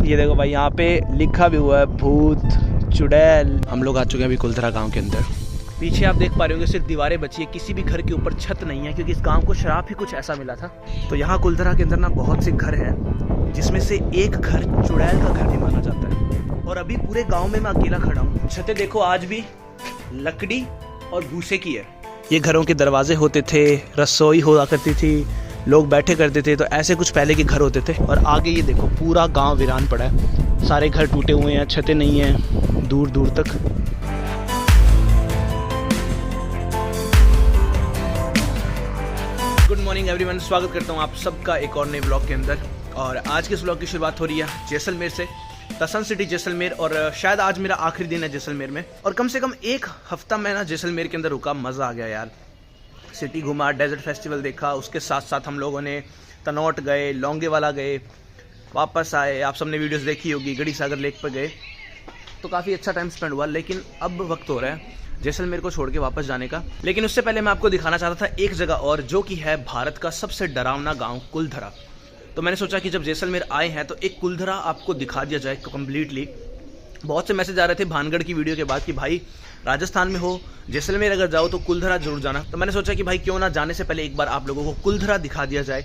ये देखो भाई, यहाँ पे लिखा भी हुआ है भूत चुड़ैल। हम लोग आ चुके हैं अभी कुलधरा गांव के अंदर। पीछे आप देख पा रहे होंगे सिर्फ दीवारें बची है, किसी भी घर के ऊपर छत नहीं है, क्योंकि इस गांव को श्राप ही कुछ ऐसा मिला था। तो यहाँ कुलधरा के अंदर ना बहुत से घर हैं, जिसमें से एक घर चुड़ैल का घर भी माना जाता है। और अभी पूरे गांव में मैं अकेला खड़ा हूँ। छतें देखो आज भी लकड़ी और भूसे की है। ये घरों के दरवाजे होते थे, रसोई हुआ करती थी, लोग बैठे करते थे। तो ऐसे कुछ पहले के घर होते थे। और आगे ये देखो पूरा गांव वीरान पड़ा है, सारे घर टूटे हुए हैं, छतें नहीं हैं दूर दूर तक। गुड मॉर्निंग एवरीवन, स्वागत करता हूँ आप सबका एक और नए ब्लॉग के अंदर। और आज के इस ब्लॉग की शुरुआत हो रही है जैसलमेर से, तसन सिटी जैसलमेर। और शायद आज मेरा आखिरी दिन है जैसलमेर में। और कम से कम एक हफ्ता मैं ना जैसलमेर के अंदर रुका, मज़ा आ गया यार। सिटी घुमा, डेजर्ट फेस्टिवल देखा, उसके साथ साथ हम लोगों ने तनौट गए, लौंगेवाला गए, वापस आए। आप सबने वीडियोस देखी होगी, गढ़ी सागर लेक पर गए, तो काफ़ी अच्छा टाइम स्पेंड हुआ। लेकिन अब वक्त हो रहा है जैसलमेर को छोड़ के वापस जाने का। लेकिन उससे पहले मैं आपको दिखाना चाहता था एक जगह और, जो कि है भारत का सबसे डरावना गाँव कुलधरा। तो मैंने सोचा कि जब जैसलमेर आए हैं तो एक कुलधरा आपको दिखा दिया जाए कम्प्लीटली। बहुत से मैसेज आ रहे थे भानगढ़ की वीडियो के बाद कि भाई राजस्थान में हो, जैसलमेर अगर जाओ तो कुलधरा जरूर जाना। तो मैंने सोचा कि भाई क्यों ना जाने से पहले एक बार आप लोगों को कुलधरा दिखा दिया जाए।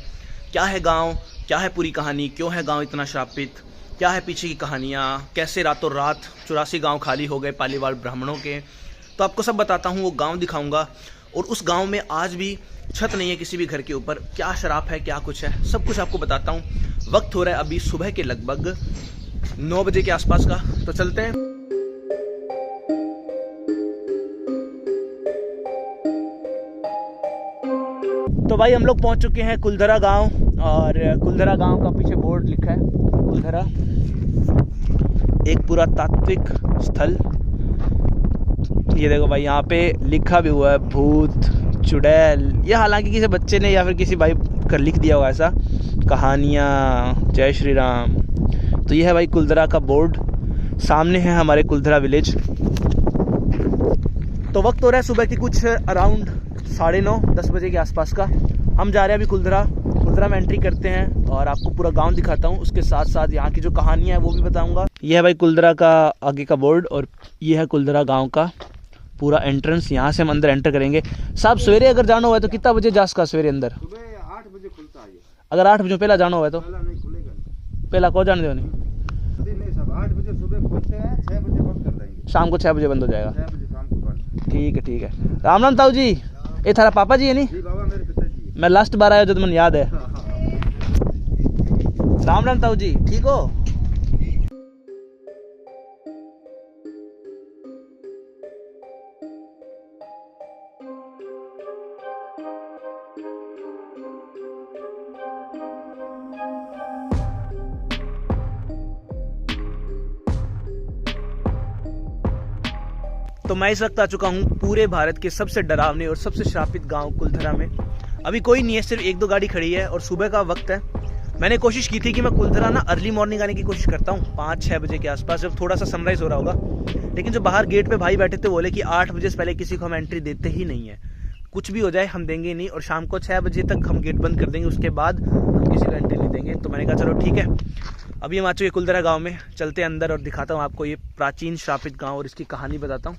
क्या है गांव, क्या है पूरी कहानी, क्यों है गांव इतना श्रापित, क्या है पीछे की कहानियाँ, कैसे रातों रात 84 गांव खाली हो गए पालीवाल ब्राह्मणों के। तो आपको सब बताता हूँ, वो गाँव दिखाऊँगा। और उस गाँव में आज भी छत नहीं है किसी भी घर के ऊपर, क्या शराब है, क्या कुछ है, सब कुछ आपको बताता हूँ। वक्त हो रहा है अभी सुबह के लगभग 9 बजे के आसपास का। तो चलते हैं। तो भाई हम लोग पहुंच चुके हैं कुलधरा गांव। और कुलधरा गांव का पीछे बोर्ड लिखा है कुलधरा, एक पुरातात्विक स्थल। ये देखो भाई, यहाँ पे लिखा भी हुआ है भूत चुड़ैल। ये हालांकि किसी बच्चे ने या फिर किसी भाई कर लिख दिया होगा ऐसा, कहानियाँ, जय श्री राम। तो ये है भाई कुलधरा का बोर्ड, सामने है हमारे कुलधरा विलेज। तो वक्त हो रहा है सुबह की कुछ अराउंड 9:30-10 बजे के आसपास का। हम जा रहे हैं अभी कुलधरा में एंट्री करते हैं और आपको पूरा गांव दिखाता हूँ। उसके साथ साथ यहाँ की जो कहानियाँ है वो भी बताऊँगा। ये है भाई कुलधरा का आगे का बोर्ड, और ये है कुलधरा गाँव का पूरा एंट्रेंस। यहाँ से हम अंदर एंटर करेंगे। साहब सवेरे अगर जाना हुआ है तो कितना बजे जा सका सवेरे अंदर? सुबह 8 बजे खुलता है। अगर 8 बजे पहला जाना हुआ है तो पहला नहीं खुलेगा। पहला को जाने दो नहीं, सब 8 बजे सुबह खोलते हैं, 6 बजे बंद कर देंगे। शाम को 6 बजे बंद हो जाएगा। 6 बजे शाम को बंद। ठीक है ठीक है। राम राम ताऊ जी, ये थारा पापा जी है नहीं? जी बाबा, मेरे पिताजी। मैं लास्ट बार आया जो तुमने याद है। राम राम ताऊ जी, ठीक हो? तो मैं इस वक्त आ चुका हूँ पूरे भारत के सबसे डरावने और सबसे श्रापित गांव कुलधरा में। अभी कोई नहीं है, सिर्फ 1-2 गाड़ी खड़ी है और सुबह का वक्त है। मैंने कोशिश की थी कि मैं कुलधरा ना अर्ली मॉर्निंग आने की कोशिश करता हूँ, 5-6 बजे के आसपास, जब थोड़ा सा सनराइज हो रहा होगा। लेकिन जो बाहर गेट पे भाई बैठे थे बोले कि 8 बजे से पहले किसी को हम एंट्री देते ही नहीं है, कुछ भी हो जाए हम देंगे ही नहीं। और शाम को 6 बजे तक हम गेट बंद कर देंगे, उसके बाद हम किसी को एंट्री नहीं देंगे। तो मैंने कहा चलो ठीक है। अभी हम आ चुके कुलधरा गाँव में, चलते हैं अंदर और दिखाता हूँ आपको ये प्राचीन श्रापित गाँव और इसकी कहानी बताता हूँ।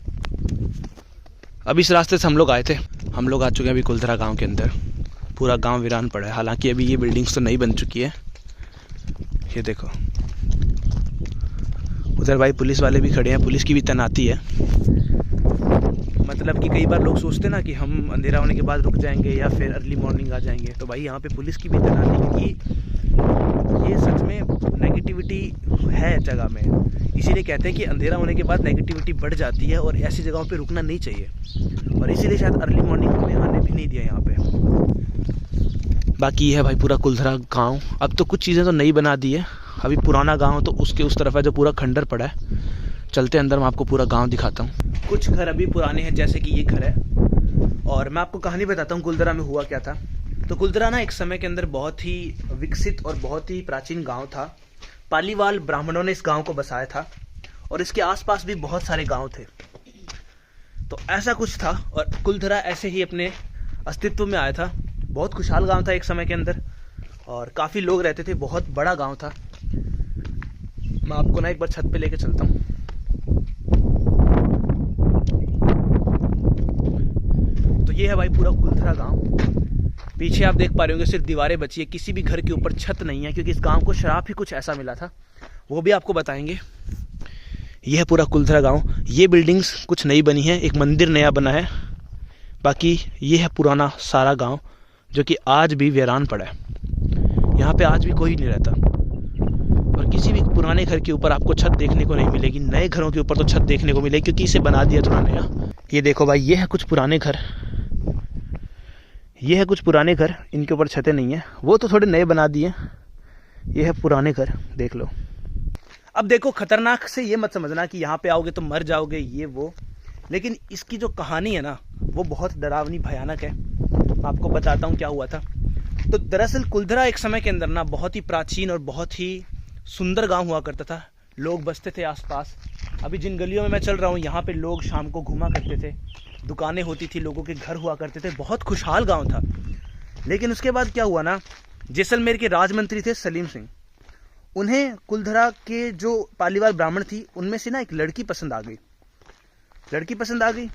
अभी इस रास्ते से हम लोग आए थे। हम लोग आ चुके हैं अभी कुलधरा गांव के अंदर। पूरा गांव वीरान पड़ा है, हालांकि अभी ये बिल्डिंग्स तो नई बन चुकी है। ये देखो उधर भाई पुलिस वाले भी खड़े हैं, पुलिस की भी तैनाती है। मतलब कि कई बार लोग सोचते ना कि हम अंधेरा होने के बाद रुक जाएंगे या फिर अर्ली मॉर्निंग आ जाएंगे, तो भाई यहाँ पे पुलिस की भी तैनाती, क्योंकि ये सच में नेगेटिविटी है जगह में। इसीलिए कहते हैं कि अंधेरा होने के बाद नेगेटिविटी बढ़ जाती है और ऐसी जगहों पे रुकना नहीं चाहिए। और इसीलिए शायद अर्ली मॉर्निंग हमें आने भी नहीं दिया यहाँ पे। बाकी ये है भाई पूरा कुलधरा गांव। अब तो कुछ चीज़ें तो नई बना दी है, अभी पुराना गांव तो उसके उस तरफ है जो पूरा खंडर पड़ा है। चलते अंदर, मैं आपको पूरा गाँव दिखाता हूँ। कुछ घर अभी पुराने हैं, जैसे कि ये घर है। और मैं आपको कहानी बताता हूँ कुलधरा में हुआ क्या था। तो कुलधरा ना एक समय के अंदर बहुत ही विकसित और बहुत ही प्राचीन गाँव था। पालीवाल ब्राह्मणों ने इस गांव को बसाया था और इसके आसपास भी बहुत सारे गांव थे। तो ऐसा कुछ था और कुलधरा ऐसे ही अपने अस्तित्व में आया था। बहुत खुशहाल गांव था एक समय के अंदर और काफ़ी लोग रहते थे, बहुत बड़ा गांव था। मैं आपको ना एक बार छत पे लेके चलता हूँ। तो ये है भाई पूरा कुलथरा गांव। पीछे आप देख पा रहे होंगे सिर्फ दीवारें बची है, किसी भी घर के ऊपर छत नहीं है, क्योंकि इस गांव को श्राप ही कुछ ऐसा मिला था, वो भी आपको बताएंगे। यह है पूरा कुलथरा गांव। ये बिल्डिंग्स कुछ नई बनी है, एक मंदिर नया बना है, बाकी ये है पुराना सारा गांव जो कि आज भी वीरान पड़ा है। यहाँ पे आज भी कोई नहीं रहता, और किसी भी पुराने घर के ऊपर आपको छत देखने को नहीं मिलेगी। नए घरों के ऊपर तो छत देखने को मिलेगी, क्योंकि इसे बना दिया थोड़ा नया। ये देखो भाई, ये है कुछ पुराने घर, ये है कुछ पुराने घर, इनके ऊपर छतें नहीं है, वो तो थोड़े नए बना दिए। ये है पुराने घर, देख लो। अब देखो, खतरनाक से ये मत समझना कि यहाँ पे आओगे तो मर जाओगे ये वो, लेकिन इसकी जो कहानी है ना वो बहुत डरावनी भयानक है। मैं आपको बताता हूँ क्या हुआ था। तो दरअसल कुलथरा एक समय के अंदर ना बहुत ही प्राचीन और बहुत ही सुंदर गांव हुआ करता था। लोग बसते थे आसपास। अभी जिन गलियों में मैं चल रहा हूँ यहाँ पे लोग शाम को घूमा करते थे, दुकानें होती थी, लोगों के घर हुआ करते थे, बहुत खुशहाल गांव था। लेकिन उसके बाद क्या हुआ ना, जैसलमेर के राजमंत्री थे सलीम सिंह, उन्हें कुलथरा के जो पालीवाल ब्राह्मण थी उनमें से ना एक लड़की पसंद आ गई। लड़की पसंद आ गई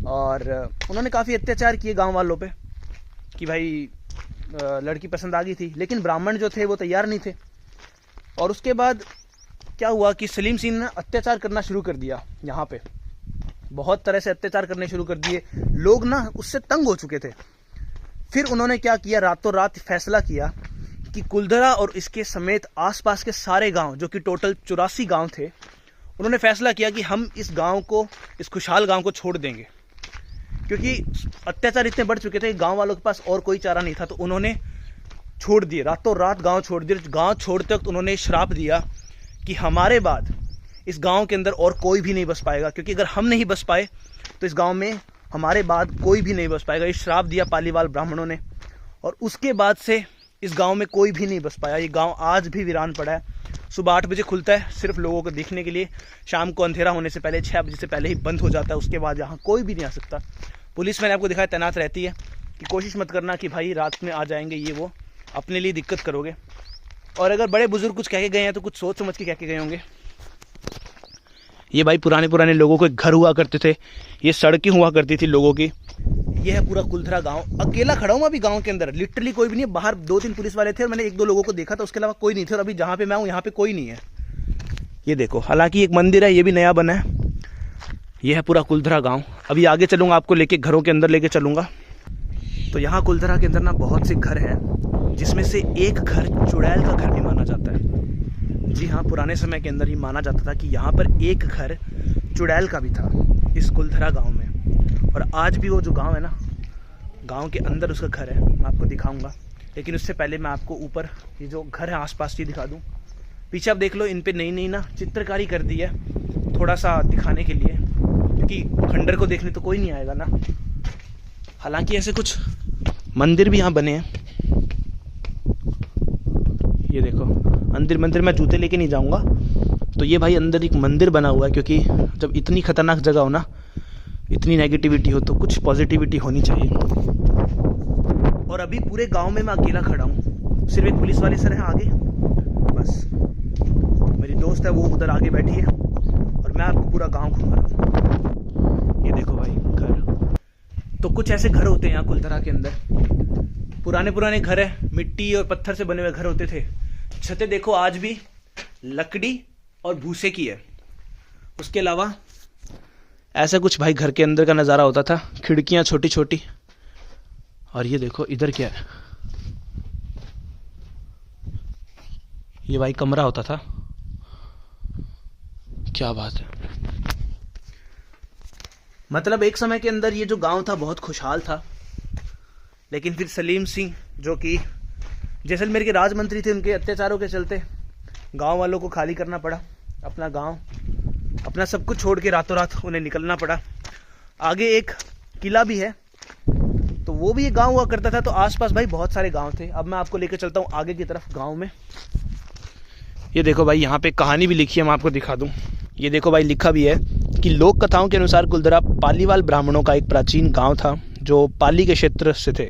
और उन्होंने काफ़ी अत्याचार किए गांव वालों पे कि भाई लड़की पसंद आ गई थी, लेकिन ब्राह्मण जो थे वो तैयार नहीं थे। और उसके बाद क्या हुआ कि सलीम सिंह ने अत्याचार करना शुरू कर दिया। यहाँ पे बहुत तरह से अत्याचार करने शुरू कर दिए। लोग ना उससे तंग हो चुके थे। फिर उन्होंने क्या किया, रातों रात फैसला किया कि कुलथरा और इसके समेत आसपास के सारे गांव, जो कि टोटल 84 गांव थे, उन्होंने फैसला किया कि हम इस गांव को, इस खुशहाल गांव को छोड़ देंगे, क्योंकि अत्याचार इतने बढ़ चुके थे, गांव वालों के पास और कोई चारा नहीं था। तो उन्होंने छोड़ दिए, रातों रात गांव छोड़ दिए। गांव छोड़ते वक्त उन्होंने श्राप दिया कि हमारे बाद इस गांव के अंदर और कोई भी नहीं बस पाएगा, क्योंकि अगर हम नहीं बस पाए तो इस गांव में हमारे बाद कोई भी नहीं बस पाएगा। ये श्राप दिया पालीवाल ब्राह्मणों ने, और उसके बाद से इस गांव में कोई भी नहीं बस पाया। ये गांव आज भी वीरान पड़ा है। सुबह 8 बजे खुलता है सिर्फ लोगों को देखने के लिए, शाम को अंधेरा होने से पहले 6 बजे से पहले ही बंद हो जाता है। उसके बाद यहाँ कोई भी नहीं आ सकता। पुलिस मैंने आपको दिखाया तैनात रहती है कि कोशिश मत करना कि भाई रात में आ जाएंगे ये वो, अपने लिए दिक्कत करोगे। और अगर बड़े बुजुर्ग कुछ कह के गए हैं तो कुछ सोच समझ के कह के गए होंगे। ये भाई पुराने लोगों के घर हुआ करते थे, ये सड़कें हुआ करती थी लोगों की। ये है पूरा कुलथरा गांव। अकेला खड़ा हूँ अभी गांव के अंदर, लिटरली कोई भी नहीं है। बाहर 2-3 पुलिस वाले थे और मैंने 1-2 लोगों को देखा था, उसके अलावा कोई नहीं थे। और अभी जहाँ पे मैं हूँ यहाँ पे कोई नहीं है। ये देखो, हालांकि एक मंदिर है, ये भी नया बना है। ये है पूरा कुलथरा गांव। अभी आगे चलूँगा, आपको लेके घरों के अंदर लेके चलूँगा। तो यहाँ कुलथरा के अंदर ना बहुत से घर हैं, जिसमें से एक घर चुड़ैल का घर भी माना जाता है। जी हाँ, पुराने समय के अंदर ही माना जाता था कि यहाँ पर एक घर चुड़ैल का भी था इस कुलथरा गांव में। और आज भी वो जो गांव है ना, गांव के अंदर उसका घर है, मैं आपको दिखाऊंगा। लेकिन उससे पहले मैं आपको ऊपर ये जो घर है आसपास ये दिखा दूँ। पीछे आप देख लो, इन पे नई नई ना चित्रकारी कर दी है, थोड़ा सा दिखाने के लिए, क्योंकि खंडर को देखने तो कोई नहीं आएगा ना। हालांकि ऐसे कुछ मंदिर भी यहाँ बने हैं। ये देखो, मंदिर मैं जूते लेके नहीं जाऊँगा। तो ये भाई अंदर एक मंदिर बना हुआ है, क्योंकि जब इतनी खतरनाक जगह हो ना, इतनी नेगेटिविटी हो, तो कुछ पॉजिटिविटी होनी चाहिए। और अभी पूरे गांव में मैं अकेला खड़ा हूँ, सिर्फ एक पुलिस वाले सर हैं आगे, बस मेरी दोस्त है वो उधर आगे बैठी है, और मैं आपको पूरा गांव घुमा रहा हूँ। ये देखो भाई घर। तो कुछ ऐसे घर होते हैं यहाँ कुलथरा के अंदर, पुराने घर है, मिट्टी और पत्थर से बने हुए घर होते थे। छतें देखो आज भी लकड़ी और भूसे की है। उसके अलावा ऐसा कुछ भाई घर के अंदर का नज़ारा होता था, खिड़कियां छोटी छोटी। और ये देखो इधर क्या है, ये भाई कमरा होता था। क्या बात है, मतलब एक समय के अंदर ये जो गांव था बहुत खुशहाल था। लेकिन फिर सलीम सिंह, जो कि जैसलमेर के राजमंत्री थे, उनके अत्याचारों के चलते गांव वालों को खाली करना पड़ा अपना गांव, अपना सब कुछ छोड़ के रातों रात उन्हें निकलना पड़ा। आगे एक किला भी है, तो वो भी एक गांव हुआ करता था। तो आसपास भाई बहुत सारे गांव थे। अब मैं आपको लेकर चलता हूँ आगे की तरफ गांव में। ये देखो भाई, यहाँ पे कहानी भी लिखी है, मैं आपको दिखा दूँ। ये देखो भाई, लिखा भी है कि लोक कथाओं के अनुसार कुलथरा पालीवाल ब्राह्मणों का एक प्राचीन गाँव था, जो पाली के क्षेत्र से थे।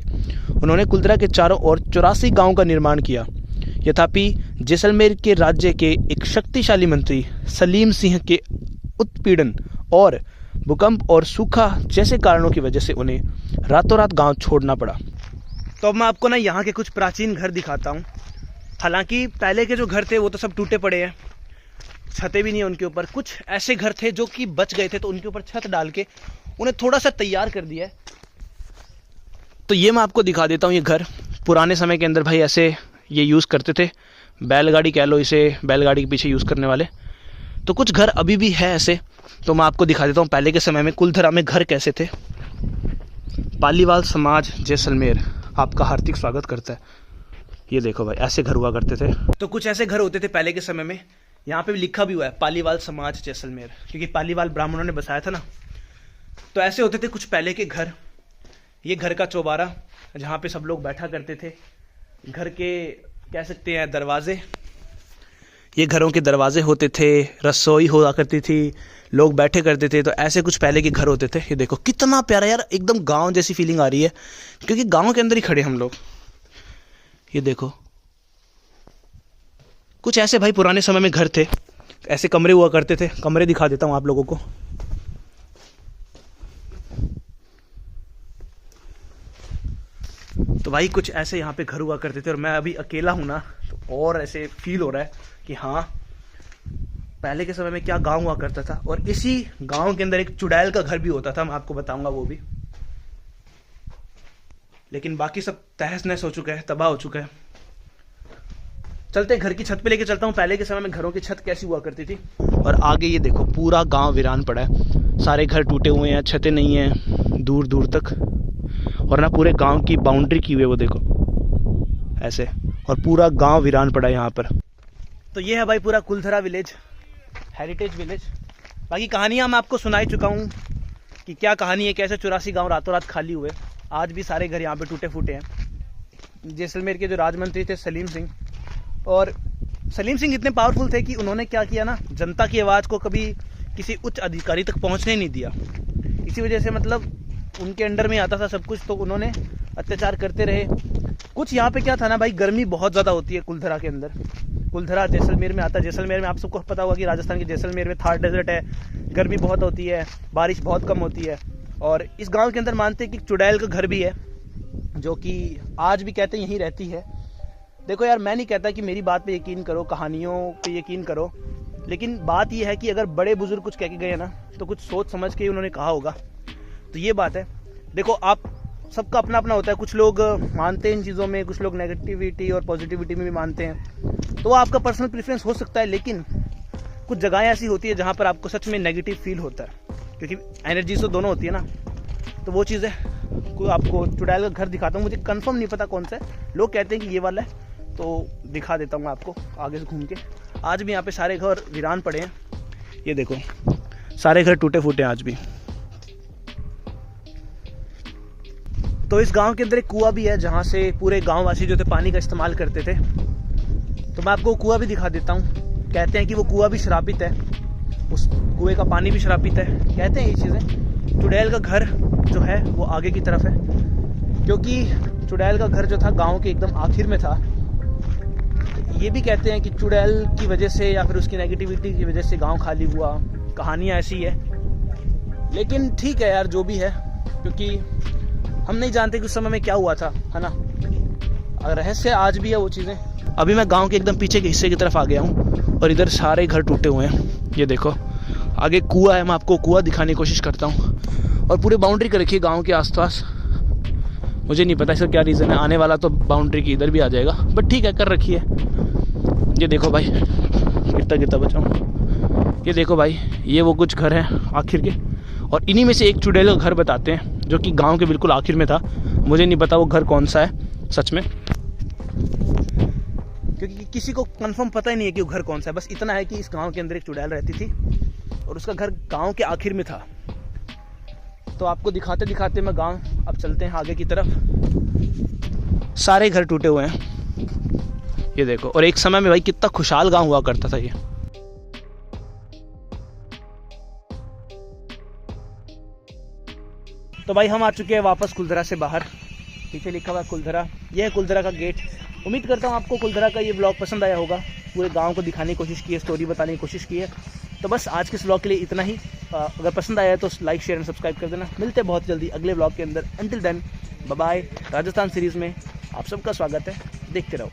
उन्होंने कुलथरा के चारों ओर 84 गाँव का निर्माण किया। यथापि जैसलमेर के राज्य के एक शक्तिशाली मंत्री सलीम सिंह के उत्पीड़न और भूकंप और सूखा जैसे कारणों की वजह से उन्हें रातों रात गांव छोड़ना पड़ा। तो अब मैं आपको ना यहाँ के कुछ प्राचीन घर दिखाता हूँ। हालांकि पहले के जो घर थे वो तो सब टूटे पड़े हैं, छतें भी नहीं है उनके ऊपर। कुछ ऐसे घर थे जो कि बच गए थे, तो उनके ऊपर छत डाल के उन्हें थोड़ा सा तैयार कर दिया है। तो ये मैं आपको दिखा देता हूँ। ये घर पुराने समय के अंदर भाई ऐसे ये यूज़ करते थे, बैलगाड़ी कह लो इसे, बैलगाड़ी के पीछे यूज़ करने वाले। तो कुछ घर अभी भी है ऐसे, तो मैं आपको दिखा देता हूँ पहले के समय में कुलधरा में घर कैसे थे। पालीवाल समाज जैसलमेर आपका हार्दिक स्वागत करता है। ये देखो भाई, ऐसे घर हुआ करते थे। तो कुछ ऐसे घर होते थे पहले के समय में। यहाँ पे भी लिखा भी हुआ है पालीवाल समाज जैसलमेर, क्योंकि पालीवाल ब्राह्मणों ने बसाया था ना। तो ऐसे होते थे कुछ पहले के घर। ये घर का चौबारा जहाँ पे सब लोग बैठा करते थे। घर के कह सकते हैं दरवाजे, ये घरों के दरवाजे होते थे। रसोई हुआ करती थी, लोग बैठे करते थे। तो ऐसे कुछ पहले के घर होते थे। ये देखो कितना प्यारा यार, एकदम गांव जैसी फीलिंग आ रही है, क्योंकि गांव के अंदर ही खड़े हम लोग। ये देखो कुछ ऐसे भाई पुराने समय में घर थे, ऐसे कमरे हुआ करते थे। कमरे दिखा देता हूँ आप लोगों को। तो भाई कुछ ऐसे यहाँ पे घर हुआ करते थे। और मैं अभी अकेला हूँ ना, तो और ऐसे फील हो रहा है कि हाँ पहले के समय में क्या गांव हुआ करता था। और इसी गांव के अंदर एक चुड़ैल का घर भी होता था, मैं आपको बताऊंगा वो भी। लेकिन बाकी सब तहस नहस हो चुका है, तबाह हो चुका है। चलते हैं घर की छत पे, लेके चलता हूँ पहले के समय में घरों की छत कैसी हुआ करती थी। और आगे ये देखो पूरा गांव वीरान पड़ा है, सारे घर टूटे हुए हैं, छतें नहीं हैं दूर दूर तक। और ना पूरे गांव की बाउंड्री की हुई है वो देखो ऐसे, और पूरा गांव वीरान पड़ा है यहाँ पर। तो ये है भाई पूरा कुलधरा विलेज, हेरिटेज विलेज। बाकी कहानियाँ मैं आपको सुना ही चुका हूँ कि क्या कहानी है, कैसे 84 गांव रातों रात खाली हुए। आज भी सारे घर यहाँ पे टूटे फूटे हैं। जैसलमेर के जो राजमंत्री थे सलीम सिंह, और सलीम सिंह इतने पावरफुल थे कि उन्होंने क्या किया ना, जनता की आवाज़ को कभी किसी उच्च अधिकारी तक पहुँचने नहीं दिया। इसी वजह से मतलब उनके अंडर में आता था सब कुछ, तो उन्होंने अत्याचार करते रहे। कुछ यहाँ पे क्या था ना भाई, गर्मी बहुत ज़्यादा होती है कुलधरा के अंदर। कुलधरा जैसलमेर में आता है। जैसलमेर में आप सबको पता होगा कि राजस्थान के जैसलमेर में थार डेजर्ट है, गर्मी बहुत होती है, बारिश बहुत कम होती है। और इस गांव के अंदर मानते हैं कि चुड़ैल का घर भी है, जो कि आज भी कहते हैं यहीं रहती है। देखो यार, मैं नहीं कहता कि मेरी बात पे यकीन करो, कहानियों पे यकीन करो, लेकिन बात यह है कि अगर बड़े बुजुर्ग कुछ कह के गए ना, तो कुछ सोच समझ के उन्होंने कहा होगा। तो ये बात है। देखो आप सबका अपना अपना होता है, कुछ लोग मानते हैं इन चीज़ों में, कुछ लोग नेगेटिविटी और पॉजिटिविटी में भी मानते हैं। तो आपका पर्सनल प्रेफरेंस हो सकता है, लेकिन कुछ जगहें ऐसी होती है जहाँ पर आपको सच में नेगेटिव फील होता है, क्योंकि एनर्जी तो दोनों होती है ना। तो वो चीज़ है। आपको चुड़ैल का घर दिखाता हूँ, मुझे कंफर्म नहीं पता कौन सा है। लोग कहते हैं कि ये वाला है, तो दिखा देता हूँ आपको आगे से घूम के। आज भी यहाँ पे सारे घर वीरान पड़े हैं। ये देखो सारे घर टूटे फूटे हैं आज भी। तो इस गांव के अंदर एक कुआं भी है, जहाँ से पूरे गांव वासी जो थे पानी का इस्तेमाल करते थे। तो मैं आपको कुआं भी दिखा देता हूँ। कहते हैं कि वो कुआं भी श्रापित है, उस कुएं का पानी भी श्रापित है, कहते हैं ये चीज़ें। चुड़ैल का घर जो है वो आगे की तरफ है, क्योंकि चुड़ैल का घर जो था गांव के एकदम आखिर में था। ये भी कहते हैं कि चुड़ैल की वजह से या फिर उसकी नेगेटिविटी की वजह से गांव खाली हुआ। कहानियाँ ऐसी है, लेकिन ठीक है यार, जो भी है, क्योंकि हम नहीं जानते कि उस समय में क्या हुआ था, है ना। रहस्य आज भी है वो चीज़ें। अभी मैं गांव के एकदम पीछे के हिस्से की तरफ आ गया हूँ, और इधर सारे घर टूटे हुए हैं। ये देखो आगे कुआं है, मैं आपको कुआं दिखाने की कोशिश करता हूँ। और पूरे बाउंड्री कर रखी है गाँव के आसपास। मुझे नहीं पता इसका क्या रीज़न है, आने वाला तो बाउंड्री की इधर भी आ जाएगा, बट ठीक है, कर रखी है। ये देखो भाई, गिरता गिरता बचाऊँ। ये देखो भाई, ये वो कुछ घर हैं आखिर के, और इन्हीं में से एक चुड़ैल का घर बताते हैं, जो कि गांव के बिल्कुल आखिर में था। मुझे नहीं पता वो घर कौन सा है सच में, क्योंकि किसी को कंफर्म पता ही नहीं है कि वो घर कौन सा है। बस इतना है कि इस गांव के अंदर एक चुड़ैल रहती थी, और उसका घर गांव के आखिर में था। तो आपको दिखाते दिखाते मैं गांव अब चलते हैं आगे की तरफ। सारे घर टूटे हुए हैं, ये देखो। और एक समय में भाई कितना खुशहाल गांव हुआ करता था ये। तो भाई हम आ चुके हैं वापस कुलधरा से बाहर। पीछे लिखा हुआ है कुलधरा, यह है कुलधरा का गेट। उम्मीद करता हूँ आपको कुलधरा का ये ब्लॉग पसंद आया होगा। पूरे गांव को दिखाने की कोशिश की है, स्टोरी बताने की कोशिश की है। तो बस आज के इस ब्लॉग के लिए इतना ही। अगर पसंद आया तो लाइक शेयर एंड सब्सक्राइब कर देना। मिलते हैं बहुत जल्दी अगले ब्लॉग के अंदर। Until then bye bye. Rajasthan series में आप सबका स्वागत है, देखते रहो।